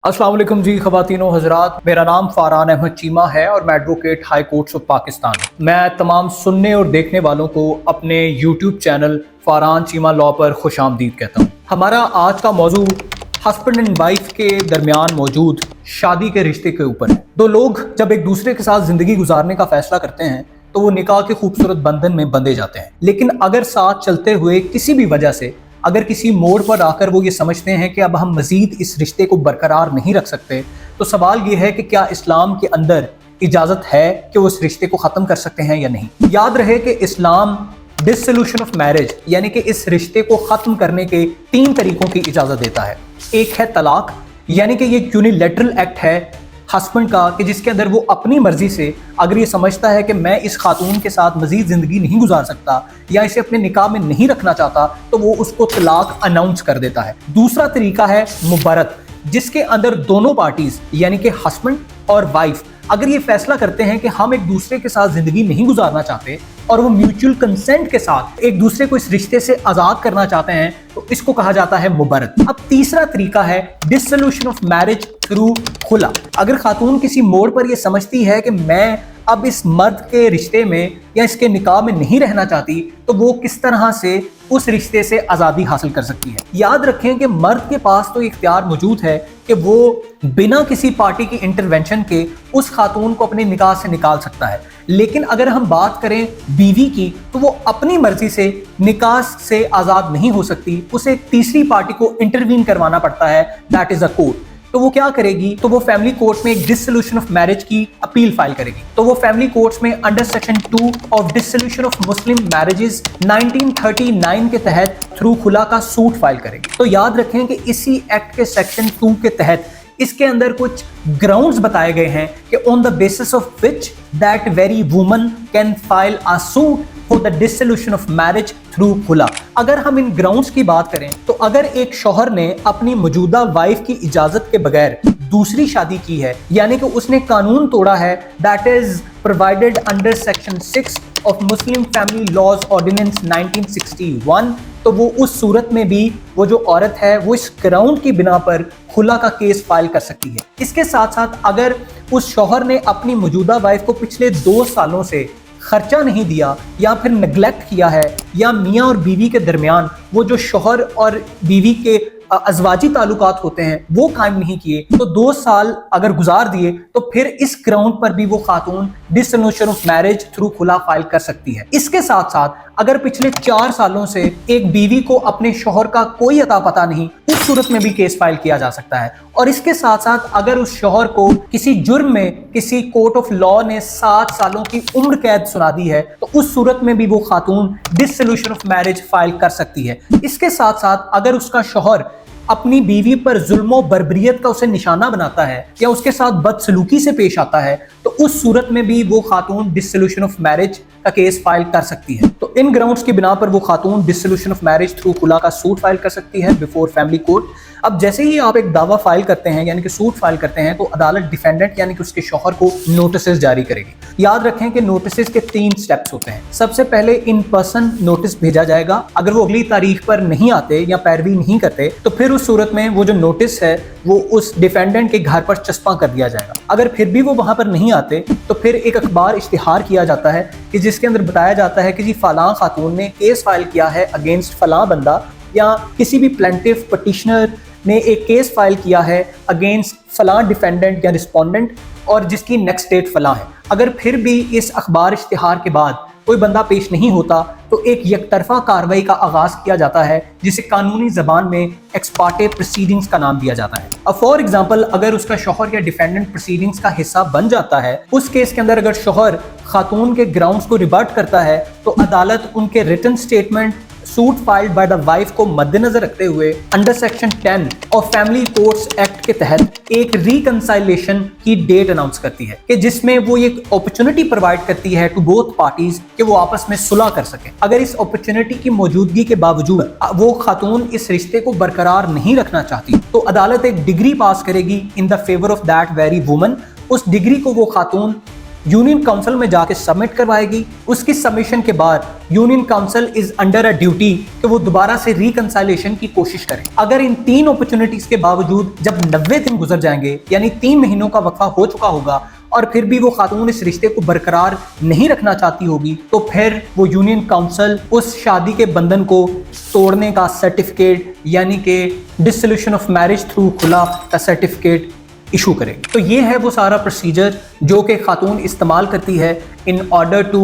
अस्सलाम वालेकुम जी ख़वातीनो हज़रात, मेरा नाम फ़ारान अहमद चीमा है और मैं advocate high courts of Pakistan हूँ। मैं तमाम सुनने और देखने वालों को अपने YouTube channel Faran Cheema law पर खुशामदीद कहता हूँ। हमारा आज का मौजू हस्बैंड एंड वाइफ के दरमियान मौजूद शादी के रिश्ते के ऊपर है। दो लोग जब एक दूसरे के साथ ज़िंदगी गुजारने का फ़ैसला करते हैं तो वो निकाह के खूबसूरत बंधन में बंधे जाते हैं, लेकिन अगर साथ चलते हुए किसी भी वजह से अगर किसी मोड़ पर आकर वो ये समझते हैं कि अब हम मज़ीद इस रिश्ते को बरकरार नहीं रख सकते, तो सवाल ये है कि क्या इस्लाम के अंदर इजाज़त है कि वो इस रिश्ते को ख़त्म कर सकते हैं या नहीं। याद रहे कि इस्लाम डिसोल्यूशन ऑफ मैरिज यानी कि इस रिश्ते को ख़त्म करने के 3 तरीक़ों की इजाज़त देता है। एक है तलाक, यानी कि ये यूनिलैटरल एक्ट है हस्बैंड का कि जिसके अंदर वो अपनी मर्जी से अगर ये समझता है कि मैं इस खातून के साथ मजीद ज़िंदगी नहीं गुजार सकता या इसे अपने निकाह में नहीं रखना चाहता तो वो उसको तलाक अनाउंस कर देता है। दूसरा तरीका है मुबारत, जिसके अंदर दोनों पार्टीज यानी कि हस्बैंड और वाइफ अगर ये फैसला करते हैं कि हम एक दूसरे के साथ ज़िंदगी नहीं गुजारना चाहते और वो म्यूचुअल कंसेंट के साथ एक दूसरे को इस रिश्ते से आज़ाद करना चाहते हैं, तो इसको कहा जाता है मुबारत। अब तीसरा तरीका है डिसोल्यूशन ऑफ मैरिज थ्रू खुला। अगर खातून किसी मोड़ पर यह समझती है कि मैं अब इस मर्द के रिश्ते में या इसके निकाह में नहीं रहना चाहती, तो वो किस तरह से उस रिश्ते से आज़ादी हासिल कर सकती है। याद रखें कि मर्द के पास तो इख्तियार मौजूद है कि वो बिना किसी पार्टी की इंटरवेंशन के उस खातून को अपने निकाह से निकाल सकता है, लेकिन अगर हम बात करें बीवी की तो वो अपनी मर्जी से निकाह से आज़ाद नहीं हो सकती, उसे तीसरी पार्टी को इंटरवीन करवाना पड़ता है, दैट इज़ अ कोर्ट। तो वो क्या करेगी, तो वो फैमिली कोर्ट में एक डिसोल्यूशन ऑफ मैरिज की अपील फाइल करेगी। तो वो फैमिली कोर्ट्स में under section 2 of dissolution of Muslim marriages 1939 के तहत थ्रू खुला का सूट फाइल करेगी। तो याद रखें कि इसी एक्ट के सेक्शन 2 के तहत इसके अंदर कुछ ग्राउंड्स बताए गए हैं कि on the basis of which that very woman can file a suit for the dissolution of marriage through खुला। अगर हम इन ग्राउंड्स की बात करें तो अगर एक शौहर ने अपनी मौजूदा वाइफ की इजाजत के बगैर दूसरी शादी की है, यानी कि उसने कानून तोड़ा है, that is provided under section 6 of Muslim family laws ordinance 1961, तो वो उस सूरत में भी वो जो औरत है वो इस ग्राउंड की बिना पर खुला का केस फाइल कर सकती है। इसके साथ साथ अगर उस शौहर ने अपनी मौजूदा वाइफ को पिछले 2 सालों से खर्चा नहीं दिया या फिर नेग्लेक्ट किया है, या मियाँ और बीवी के दरमियान वो जो शौहर और बीवी के अज़वाजी ताल्लुकात होते हैं वो कायम नहीं किए, तो 2 साल अगर गुजार दिए तो फिर इस ग्राउंड पर भी वो खातून डिसोल्यूशन ऑफ मैरिज थ्रू खुला फाइल कर सकती है। इसके साथ साथ अगर पिछले 4 सालों से एक बीवी को अपने शौहर का कोई अता पता नहीं, उस सूरत में भी केस फाइल किया जा सकता है। और इसके साथ साथ अगर उस शौहर को किसी जुर्म में किसी कोर्ट ऑफ लॉ ने 7 सालों की उम्र कैद सुना दी है, तो उस सूरत में भी वो खातून डिसोल्यूशन ऑफ मैरिज फाइल कर सकती है। इसके साथ साथ अगर उसका शौहर अपनी बीवी पर जुल्म बर्बरियत का उसे निशाना बनाता है या उसके साथ बदसलूकी से पेश आता है, तो उस सूरत में भी वो खातून डिसोल्यूशन ऑफ मैरिज का केस फाइल कर सकती है। तो इन ग्राउंड्स की बिना पर वो खातून डिसोल्यूशन ऑफ मैरिज थ्रू खुला का सूट फाइल कर सकती है बिफोर फैमिली कोर्ट। अब जैसे ही आप एक दावा फाइल करते हैं यानी कि सूट फाइल करते हैं, तो अदालत डिफेंडेंट यानी कि उसके शौहर को नोटिस जारी करेगी। याद रखें कि नोटिस के 3 स्टेप्स होते हैं। सबसे पहले इन पर्सन नोटिस भेजा जाएगा। अगर वो अगली तारीख पर नहीं आते या पैरवी नहीं करते तो फिर उस सूरत में वो जो नोटिस है वो उस डिफेंडेंट के घर पर चस्पा कर दिया जाएगा। अगर फिर भी वो वहां पर नहीं आते तो फिर एक अखबार इश्तिहार किया जाता है कि जिसके अंदर बताया जाता है कि जी फलां खातून ने केस फाइल किया है अगेंस्ट फलां बंदा, या किसी भी प्लेंटिफ पटिशनर ने एक केस फाइल किया है अगेंस्ट फलां डिफेंडेंट या रिस्पोंडेंट और जिसकी नेक्स्ट डेट फलां है। अगर फिर भी इस अखबार इश्तिहार के बाद कोई बंदा पेश नहीं होता तो एक यकतरफा कार्रवाई का आगाज किया जाता है जिसे कानूनी जबान में एक्स पार्टे प्रोसीडिंग्स का नाम दिया जाता है। अब फॉर एग्जांपल अगर उसका शौहर या डिफेंडेंट प्रोसीडिंग्स का हिस्सा बन जाता है, उस केस के अंदर अगर शौहर खातून के ग्राउंड्स को रिबर्ट करता है तो अदालत उनके written statement suit filed by the wife को मद्देनजर रखते हुए under section 10 of family courts act के तहत एक रिकंसाइलेशन की डेट अनाउंस करती है कि जिसमें वो एक अपॉर्चुनिटी प्रोवाइड करती है टू बोथ पार्टीज कि वो आपस में सुलह कर सकें। अगर इस अपॉर्चुनिटी की मौजूदगी के बावजूद वो खातून इस रिश्ते को बरकरार नहीं रखना चाहती तो अदालत एक डिग्री पास करेगी in the favour of that very woman. उस डिग्री को वो खातून यूनियन काउंसिल में जाके सबमिट करवाएगी। उसकी सबमिशन के बाद union council is under a duty कि वो दोबारा से रिकंसाइलेशन की कोशिश करे। अगर इन 3 अपॉर्चुनिटीज के बावजूद जब 90 दिन गुजर जाएंगे, यानी 3 महीनों का वक्फा हो चुका होगा, और फिर भी वो खातून इस रिश्ते को बरकरार नहीं रखना चाहती होगी, तो फिर वो यूनियन काउंसिल उस शादी के बंधन को तोड़ने का सर्टिफिकेट, यानी कि डिसोल्यूशन ऑफ मैरिज थ्रू खुला का सर्टिफिकेट इशू करेगी। तो ये है वो सारा प्रोसीजर जो कि खातून इस्तेमाल करती है in order to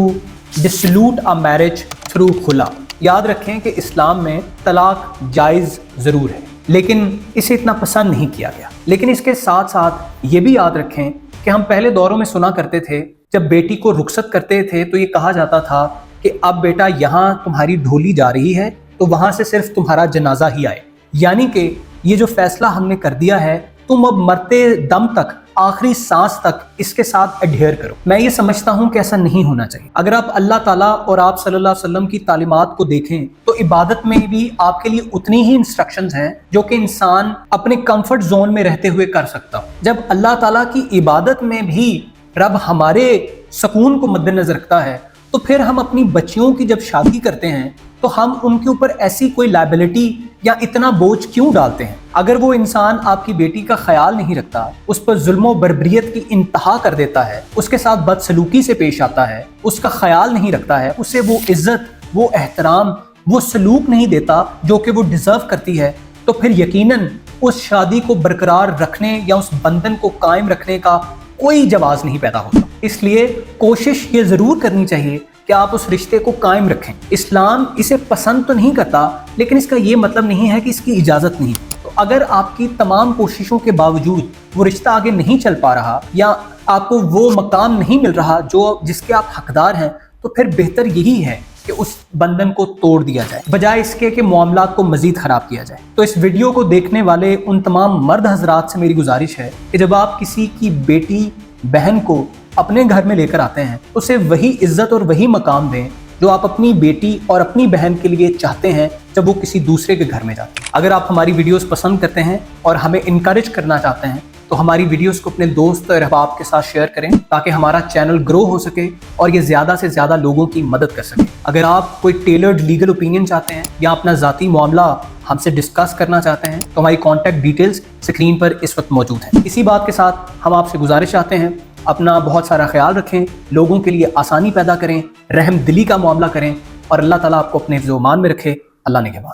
dissolute a marriage through खुला। याद रखें कि इस्लाम में तलाक जायज़ ज़रूर है, लेकिन इसे इतना पसंद नहीं किया गया। लेकिन इसके साथ साथ ये भी याद रखें कि हम पहले दौरों में सुना करते थे, जब बेटी को रुखसत करते थे तो ये कहा जाता था कि अब बेटा यहाँ तुम्हारी ढोली जा रही है तो वहाँ से सिर्फ तुम्हारा जनाजा ही आए, यानी कि ये जो फैसला हमने कर दिया है, तुम अब मरते दम तक, आखिरी सांस तक इसके साथ एडहेयर करो। मैं ये समझता हूँ कि ऐसा नहीं होना चाहिए। अगर आप अल्लाह ताला और आप सल्लल्लाहु अलैहि वसल्लम की तालीमात को देखें तो इबादत में भी आपके लिए उतनी ही इंस्ट्रक्शंस हैं जो कि इंसान अपने कंफर्ट जोन में रहते हुए कर सकता हो। जब अल्लाह ताला की इबादत में भी रब हमारे सुकून को मद्देनजर रखता है, तो फिर हम अपनी बच्चियों की जब शादी करते हैं तो हम उनके ऊपर ऐसी कोई लायबिलिटी या इतना बोझ क्यों डालते हैं? अगर वो इंसान आपकी बेटी का ख्याल नहीं रखता, उस पर जुल्म बर्बरियत की इंतहा कर देता है, उसके साथ बदसलूकी से पेश आता है, उसका ख्याल नहीं रखता है, उसे वो इज्जत, वो एहतराम, वो सलूक नहीं देता जो कि वो डिजर्व करती है, तो फिर यकीनन उस शादी को बरकरार रखने या उस बंधन को कायम रखने का कोई जवाब नहीं पैदा होता। इसलिए कोशिश ये ज़रूर करनी चाहिए कि आप उस रिश्ते को कायम रखें। इस्लाम इसे पसंद तो नहीं करता, लेकिन इसका ये मतलब नहीं है कि इसकी इजाज़त नहीं। तो अगर आपकी तमाम कोशिशों के बावजूद वो रिश्ता आगे नहीं चल पा रहा या आपको वो मकाम नहीं मिल रहा जो जिसके आप हकदार हैं, तो फिर बेहतर यही है कि उस बंधन को तोड़ दिया जाए, बजाय इसके कि मामलात को मजीद ख़राब किया जाए। तो इस वीडियो को देखने वाले उन तमाम मर्द हजरात से मेरी गुजारिश है कि जब आप किसी की बेटी बहन को अपने घर में लेकर आते हैं, उसे वही इज्जत और वही मकाम दें जो आप अपनी बेटी और अपनी बहन के लिए चाहते हैं जब वो किसी दूसरे के घर में जाते हैं। अगर आप हमारी वीडियोस पसंद करते हैं और हमें इनकरेज करना चाहते हैं, तो हमारी वीडियोस को अपने दोस्त और अहबाब के साथ शेयर करें ताकि हमारा चैनल ग्रो हो सके और ये ज़्यादा से ज़्यादा लोगों की मदद कर सके। अगर आप कोई टेलर्ड लीगल ओपिनियन चाहते हैं या अपना ज़ाती मामला हमसे डिस्कस करना चाहते हैं, तो हमारी कॉन्टैक्ट डिटेल्स स्क्रीन पर इस वक्त मौजूद हैं। इसी बात के साथ हम आपसे गुजारिश चाहते हैं, अपना बहुत सारा ख्याल रखें, लोगों के लिए आसानी पैदा करें, रहम दिली का मामला करें और अल्लाह ताला आपको अपने ज़ुबान में रखे। अल्लाह निगहबान।